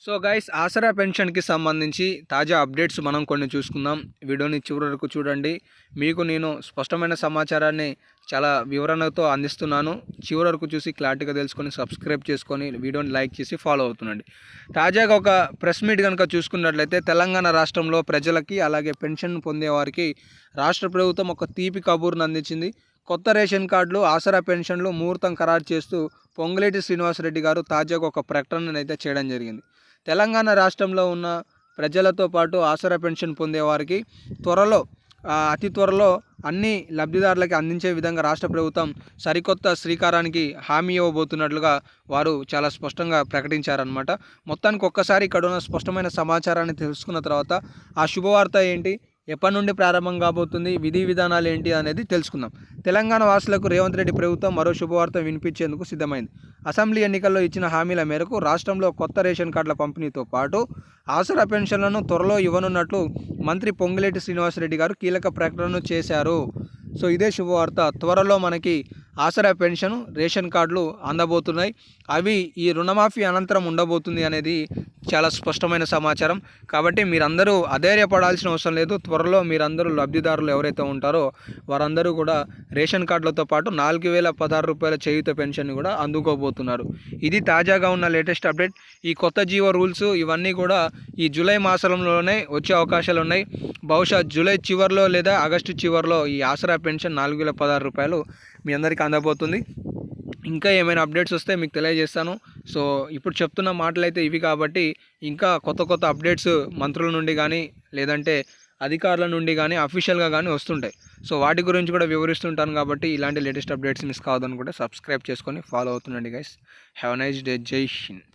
So guys, ఆసరా పెన్షన్కి సంబంధించి తాజా updates మనం కొన్ని చూసుకుందాం. వీడియోని చివరి వరకు చూడండి. మీకు నేను స్పష్టమైన సమాచారాన్ని చాలా వివరణతో అందిస్తున్నాను. చివరి వరకు చూసి క్లారిటీగా తెలుసుకొని సబ్స్క్రైబ్ చేసుకొని వీడియోని లైక్ చేసి ఫాలో అవుతుండండి. తాజాగా ఒక ప్రెస్ మీట్ కనుక చూసుకున్నట్లయితే తెలంగాణ రాష్ట్రంలో ప్రజలకి అలాగే పెన్షన్ పొందేవారికి రాష్ట్ర ప్రభుత్వం ఒక తీపి కబూర్ను అందించింది. కొత్త రేషన్ కార్డులు, ఆసరా పెన్షన్లు ముహూర్తం ఖరారు చేస్తూ పొంగులేటి శ్రీనివాసరెడ్డి గారు తాజాగా ఒక ప్రకటన అయితే చేయడం జరిగింది. తెలంగాణ రాష్ట్రంలో ఉన్న ప్రజలతో పాటు ఆసరా పెన్షన్ పొందేవారికి అతి త్వరలో అన్ని లబ్ధిదారులకి అందించే విధంగా రాష్ట్ర ప్రభుత్వం సరికొత్త శ్రీకారానికి హామీ ఇవ్వబోతున్నట్లుగా వారు చాలా స్పష్టంగా ప్రకటించారనమాట. మొత్తానికి ఒక్కసారి ఇక్కడ ఉన్న స్పష్టమైన సమాచారాన్ని తెలుసుకున్న తర్వాత ఆ శుభవార్త ఏంటి, ఎప్పటి నుండి ప్రారంభం కాబోతుంది, విధి విధానాలు ఏంటి అనేది తెలుసుకుందాం. తెలంగాణ వాసులకు రేవంత్ రెడ్డి ప్రభుత్వం మరో శుభవార్త వినిపించేందుకు సిద్ధమైంది. అసెంబ్లీ ఎన్నికల్లో ఇచ్చిన హామీల మేరకు రాష్ట్రంలో కొత్త రేషన్ కార్డుల పంపిణీతో పాటు ఆసరా పెన్షన్లను త్వరలో ఇవ్వనున్నట్లు మంత్రి పొంగులేటి శ్రీనివాసరెడ్డి గారు కీలక ప్రకటనను చేశారు. సో ఇదే శుభవార్త. త్వరలో మనకి ఆసరా పెన్షన్, రేషన్ కార్డులు అందబోతున్నాయి. అవి ఈ రుణమాఫీ అనంతరం ఉండబోతుంది అనేది చాలా స్పష్టమైన సమాచారం. కాబట్టి మీరందరూ అధైర్యపడాల్సిన అవసరం లేదు. త్వరలో మీరందరూ లబ్ధిదారులు ఎవరైతే ఉంటారో వారందరూ కూడా రేషన్ కార్డులతో పాటు 4016 రూపాయల చేయూత పెన్షన్ కూడా అందుకోబోతున్నారు. ఇది తాజాగా ఉన్న లేటెస్ట్ అప్డేట్. ఈ కొత్త జీవో రూల్స్ ఇవన్నీ కూడా ఈ జూలై మాసంలోనే వచ్చే అవకాశాలు ఉన్నాయి. బహుశా జూలై చివరిలో లేదా ఆగస్టు చివరిలో ఈ ఆసరా పెన్షన్ 4016 రూపాయలు మీ అందరికీ అందబోతుంది. ఇంకా ఏమైనా అప్డేట్స్ వస్తే మీకు తెలియజేస్తాను. సో ఇప్పుడు చెప్తున్న మాటలు అయితే ఇవి. కాబట్టి ఇంకా కొత్త అప్డేట్స్ మంత్రుల నుండి కానీ లేదంటే అధికారుల నుండి కానీ అఫీషియల్గా కానీ వస్తుంటాయి. సో వాటి గురించి కూడా వివరిస్తుంటాను. కాబట్టి ఇలాంటి లేటెస్ట్ అప్డేట్స్ మిస్ కావద్దనుకుంటే సబ్స్క్రైబ్ చేసుకొని ఫాలో అవుతుండండి guys. Have a nice day. జై హింద్.